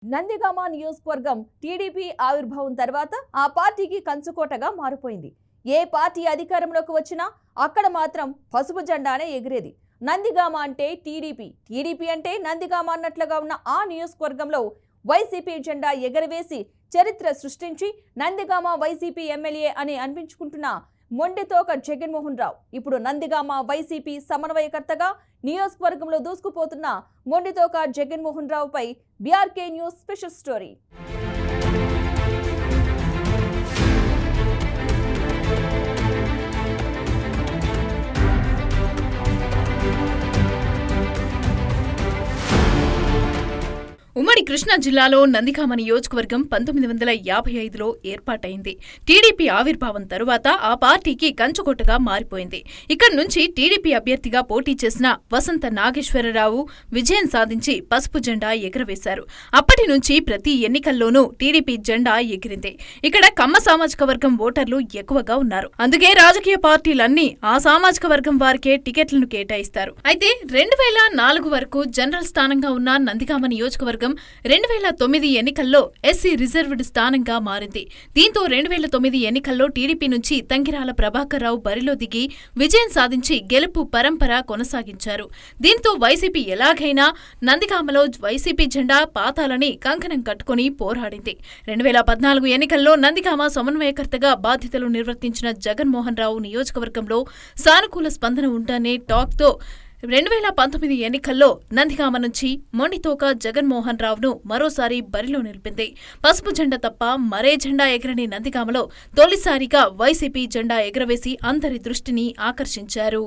నందిగామ నియోజకవర్గం టీడీపీ ఆవిర్భావం తర్వాత ఆ పార్టీకి కంచుకోటగా మారిపోయింది. ఏ పార్టీ అధికారంలోకి వచ్చినా అక్కడ మాత్రం పసుపు జెండానే ఎగిరేది. నందిగామ అంటే టీడీపీ అంటే నందిగామ అన్నట్లుగా ఉన్న ఆ నియోజకవర్గంలో వైసీపీ జెండా ఎగరవేసి చరిత్ర సృష్టించి నందిగామ వైసీపీ ఎమ్మెల్యే అని అనిపించుకుంటున్న మొండితోక జగన్మోహన్ రావు ఇప్పుడు నందిగామ వైసీపీ సమన్వయకర్తగా నియోజకవర్గంలో దూసుకుపోతున్న మొండితోక జగన్మోహన్ రావుపై బీఆర్కే న్యూస్ స్పెషల్ స్టోరీ. ఉమ్మడి కృష్ణా జిల్లాలో నందిగామ నియోజకవర్గం 1955లో ఏర్పాటైంది. టీడీపీ ఆవిర్భావం తరువాత ఆ పార్టీకి కంచుకోటగా మారిపోయింది. ఇక్కడి నుంచి టీడీపీ అభ్యర్థిగా పోటీ చేసిన వసంత నాగేశ్వరరావు విజయం సాధించి పసుపు జెండా ఎగురవేశారు. అప్పటి నుంచి ప్రతి ఎన్నికల్లోనూ టీడీపీ జెండా ఎగిరింది. ఇక్కడ కమ్మ సామాజిక వర్గం ఓటర్లు ఎక్కువగా ఉన్నారు. అందుకే రాజకీయ పార్టీలన్నీ ఆ సామాజిక వర్గం వారికే టికెట్లను కేటాయిస్తారు. అయితే 2004 వరకు జనరల్ స్థానంగా ఉన్న నందిగామ నియోజకవర్గం 2009 ఎన్నికల్లో ఎస్సీ రిజర్వ్డ్ స్థానంగా మారింది. దీంతో 2009 ఎన్నికల్లో టీడీపీ నుంచి తంగిరాల ప్రభాకర్ రావు బరిలో దిగి విజయం సాధించి గెలుపు పరంపర కొనసాగించారు. దీంతో వైసీపీ ఎలాగైనా నందిగామలో వైసీపీ జెండా పాతాలని కంకణం కట్టుకుని పోరాడింది. 2014 ఎన్నికల్లో నందిగామ సమన్వయకర్తగా బాధ్యతలు నిర్వర్తించిన జగన్మోహన్ రావు నియోజకవర్గంలో సానుకూల స్పందన ఉందనే టాక్తో 2019 ఎన్నికల్లో నందిగామ నుంచి మొండితోక జగన్మోహన్ రావును మరోసారి బరిలో నిలిపింది. పసుపు జెండా తప్ప మరే జెండా ఎగరని నందిగామలో తొలిసారిగా వైసీపీ జెండా ఎగరవేసి అందరి దృష్టిని ఆకర్షించారు.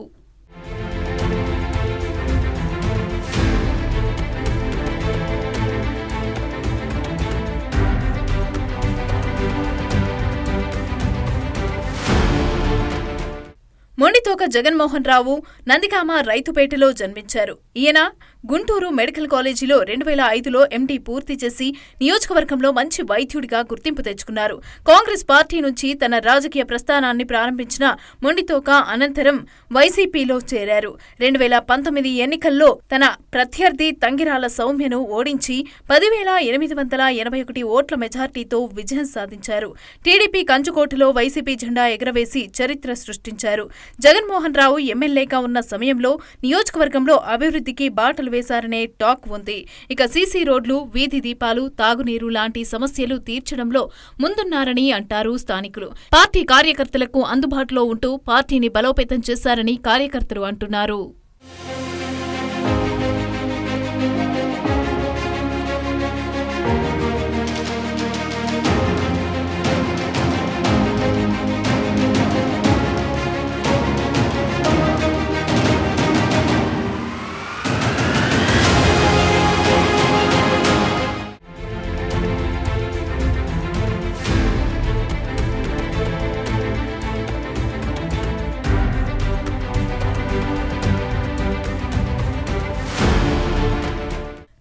మొండితోక జగన్మోహన్ రావు నందిగామ రైతుపేటలో జన్మించారు. ఈయన గుంటూరు మెడికల్ కాలేజీలో 2005లో ఎండీ పూర్తి చేసి నియోజకవర్గంలో మంచి వైద్యుడిగా గుర్తింపు తెచ్చుకున్నారు. కాంగ్రెస్ పార్టీ నుంచి తన రాజకీయ ప్రస్థానాన్ని ప్రారంభించిన మొండితోక అనంతరం వైసీపీలో చేరారు. 2019 ఎన్నికల్లో తన ప్రత్యర్థి తంగిరాల సౌమ్యను ఓడించి 10,881 ఓట్ల మెజార్టీతో విజయం సాధించారు. టీడీపీ కంచుకోటలో వైసీపీ జెండా ఎగరవేసి చరిత్ర సృష్టించారు. జగన్మోహన్ రావు ఎమ్మెల్యేగా ఉన్న సమయంలో నియోజకవర్గంలో అభివృద్ధికి బాటలు వేశారనే టాక్ ఉంది. ఇక సీసీ రోడ్లు, వీధి దీపాలు, తాగునీరు లాంటి సమస్యలు తీర్చడంలో ముందున్నారని అంటారు స్థానికులు. పార్టీ కార్యకర్తలకు అందుబాటులో ఉంటూ పార్టీని బలోపేతం చేశారని కార్యకర్తలు అంటున్నారు.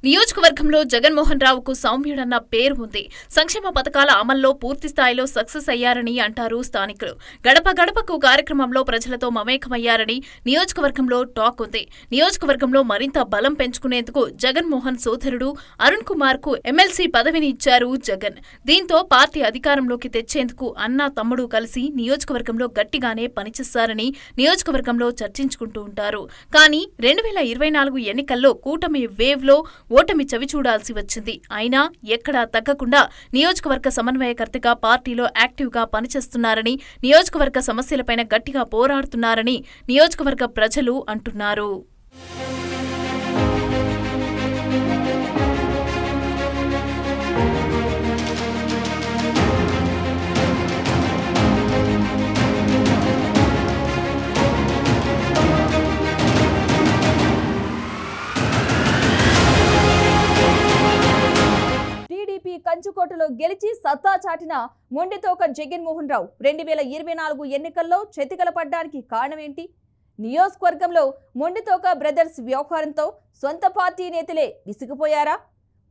నియోజకవర్గంలో జగన్మోహన్ రావుకు సౌమ్యుడన్న పేరు ఉంది. సంక్షేమ పథకాల అమల్లో పూర్తి స్థాయిలో సక్సెస్ అయ్యారని అంటారు స్థానికులు. గడప గడపకు కార్యక్రమంలో ప్రజలతో మమేకమయ్యారని నియోజకవర్గంలో టాక్ ఉంది. నియోజకవర్గంలో మరింత బలం పెంచుకునేందుకు జగన్మోహన్ సోదరుడు అరుణ్ కుమార్ కు ఎమ్మెల్సీ పదవిని ఇచ్చారు జగన్. దీంతో పార్టీ అధికారంలోకి తెచ్చేందుకు అన్నా తమ్ముడు కలిసి నియోజకవర్గంలో గట్టిగానే పనిచేస్తారని నియోజకవర్గంలో చర్చించుకుంటూ ఉంటారు. కానీ 2024 ఎన్నికల్లో కూటమి వేవ్ లో ఓటమి చవిచూడాల్సి వచ్చింది. అయినా ఎక్కడా తగ్గకుండా నియోజకవర్గ సమన్వయకర్తగా పార్టీలో యాక్టివ్గా పనిచేస్తున్నారని, నియోజకవర్గ సమస్యలపైన గట్టిగా పోరాడుతున్నారని నియోజకవర్గ ప్రజలు అంటున్నారు. కంచుకోటలో గెలిచి సత్తా చాటిన మొండితోక జగన్మోహన్ రావు 2024 ఎన్నికల్లో చెతికలపడ్డానికి కారణమేంటి? నియోజకవర్గంలో మొండితోక బ్రదర్స్ వ్యవహారంతో సొంత పార్టీ నేతలే విసిగిపోయారా?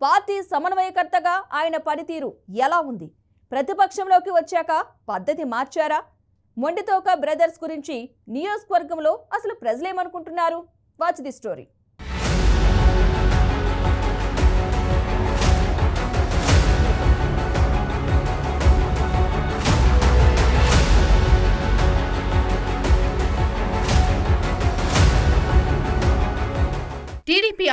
పార్టీ సమన్వయకర్తగా ఆయన పనితీరు ఎలా ఉంది? ప్రతిపక్షంలోకి వచ్చాక పద్ధతి మార్చారా? మొండితోక బ్రదర్స్ గురించి నియోజకవర్గంలో అసలు ప్రజలేమనుకుంటున్నారు? Watch the story. 2024 ఎన్నికల్లో మొండితోక జగన్మోహన్ రావు 2024 ఎన్నికల్లో చెతికలపడ్డానికి కారణమేంటి? నియోజకవర్గంలో మొండితోక బ్రదర్స్ వ్యవహారంతో సొంత పార్టీ నేతలే విసిగిపోయారా? పార్టీ సమన్వయకర్తగా ఆయన పనితీరు ఎలా ఉంది? ప్రతిపక్షంలోకి వచ్చాక పద్ధతి మార్చారా? మొండితోక బ్రదర్స్ గురించి నియోజకవర్గంలో అసలు ప్రజలేమనుకుంటున్నారు? Watch the story.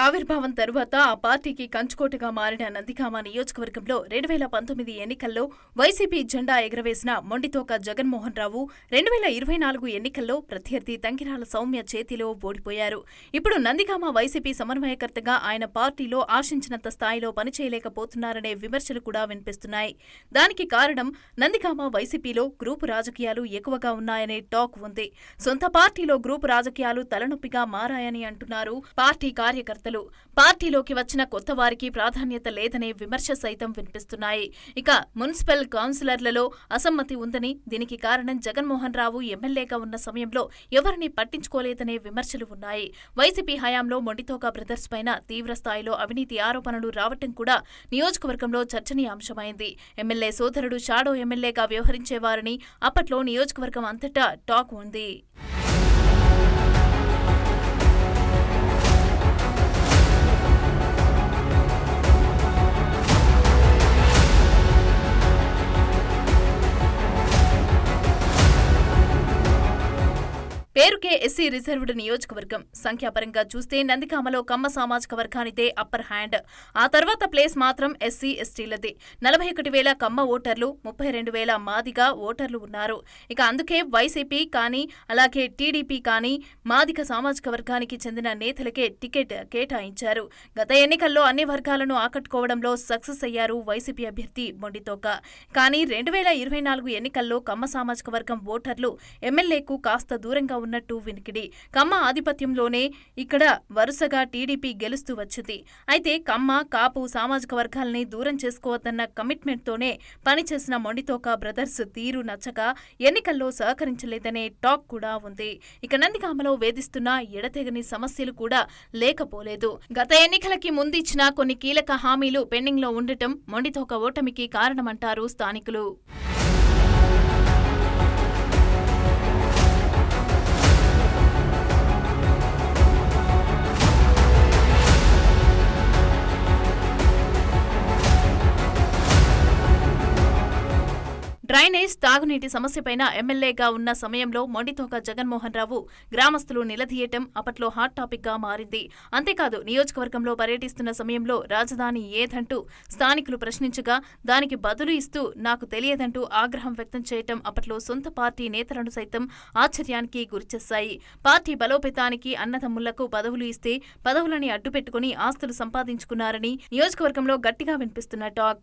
ఆవిర్భావం తరువాత ఆ పార్టీకి కంచుకోటగా మారిన నందిగామ నియోజకవర్గంలో 2019 ఎన్నికల్లో వైసీపీ జెండా ఎగరవేసిన మొండితోక జగన్మోహన్ రావు 2024 ఎన్నికల్లో ప్రత్యర్థి తంగిరాల సౌమ్య చేతిలో ఓడిపోయారు. ఇప్పుడు నందిగామ వైసీపీ సమన్వయకర్తగా ఆయన పార్టీలో ఆశించినంత స్థాయిలో పనిచేయలేకపోతున్నారనే విమర్శలు కూడా వినిపిస్తున్నాయి. దానికి కారణం నందిగామ వైసీపీలో గ్రూపు రాజకీయాలు ఎక్కువగా ఉన్నాయనే టాక్ ఉంది. సొంత పార్టీలో గ్రూపు రాజకీయాలు తలనొప్పిగా మారాయని అంటున్నారు పార్టీ కార్యకర్తలు. పార్టీలోకి వచ్చిన కొత్త వారికి ప్రాధాన్యత లేదనే విమర్శ సైతం వినిపిస్తున్నాయి. ఇక మున్సిపల్ కౌన్సిలర్లలో అసమ్మతి ఉందని, దీనికి కారణం జగన్మోహన్ రావు ఎమ్మెల్యేగా ఉన్న సమయంలో ఎవరిని పట్టించుకోలేదనే విమర్శలు ఉన్నాయి. వైసీపీ హయాంలో మొండితోక బ్రదర్స్ పైన తీవ్ర స్థాయిలో అవినీతి ఆరోపణలు రావటం కూడా నియోజకవర్గంలో చర్చనీయాంశమైంది. ఎమ్మెల్యే సోదరుడు షాడో ఎమ్మెల్యేగా వ్యవహరించేవారని అప్పట్లో నియోజకవర్గం అంతటా టాక్ ఉంది. పేరుకే ఎస్సీ రిజర్వ్డ్ నియోజకవర్గం. సంఖ్యాపరంగా చూస్తే నందిగామలో కమ్మ సామాజిక వర్గానిదే అప్పర్ హ్యాండ్. ఆ తర్వాత ప్లేస్ మాత్రం ఎస్సీ ఎస్టీలదే. 41,000 కమ్మ ఓటర్లు, 32,000 మాదిగ ఓటర్లు ఉన్నారు. ఇక అందుకే వైసీపీ కానీ అలాగే టీడీపీ కానీ మాదిగ సామాజిక వర్గానికి చెందిన నేతలకే టికెట్ కేటాయించారు. గత ఎన్నికల్లో అన్ని వర్గాలను ఆకట్టుకోవడంలో సక్సెస్ అయ్యారు వైసీపీ అభ్యర్థి మొండితోక. కానీ 2024 ఎన్నికల్లో కమ్మ సామాజిక వర్గం ఓటర్లు ఎమ్మెల్యేకు కాస్త దూరంగా ఉన్నట్టు వినికిడి. కమ్మ ఆధిపత్యంలోనే ఇక్కడ వరుసగా టీడీపీ గెలుస్తూ వచ్చింది. అయితే కమ్మ, కాపు సామాజిక వర్గాల్ని దూరం చేసుకోవద్దన్న కమిట్మెంట్తోనే పనిచేసిన మొండితోక బ్రదర్స్ తీరు నచ్చక ఎన్నికల్లో సహకరించలేదనే టాక్ కూడా ఉంది. ఇక నందిగామలో వేధిస్తున్న ఎడతెగని సమస్యలు కూడా లేకపోలేదు. గత ఎన్నికలకి ముందిచ్చిన కొన్ని కీలక హామీలు పెండింగ్లో ఉండటం మొండితోక ఓటమికి కారణమంటారు స్థానికులు. డ్రైనేజ్, తాగునీటి సమస్యపైన ఎమ్మెల్యేగా ఉన్న సమయంలో మొండితోక జగన్మోహన్ రావు గ్రామస్తులు నిలదీయటం అప్పట్లో హాట్ టాపిక్ గా మారింది. అంతేకాదు నియోజకవర్గంలో పర్యటిస్తున్న సమయంలో రాజధాని ఏదంటూ స్థానికులు ప్రశ్నించగా దానికి బదులు ఇస్తూ నాకు తెలియదంటూ ఆగ్రహం వ్యక్తం చేయటం అప్పట్లో సొంత పార్టీ నేతలను సైతం ఆశ్చర్యానికి గురిచేశాయి. పార్టీ బలోపేతానికి అన్నదమ్ములకు పదవులు ఇస్తే పదవులని అడ్డుపెట్టుకుని ఆస్తులు సంపాదించుకున్నారని నియోజకవర్గంలో గట్టిగా వినిపిస్తున్న టాక్.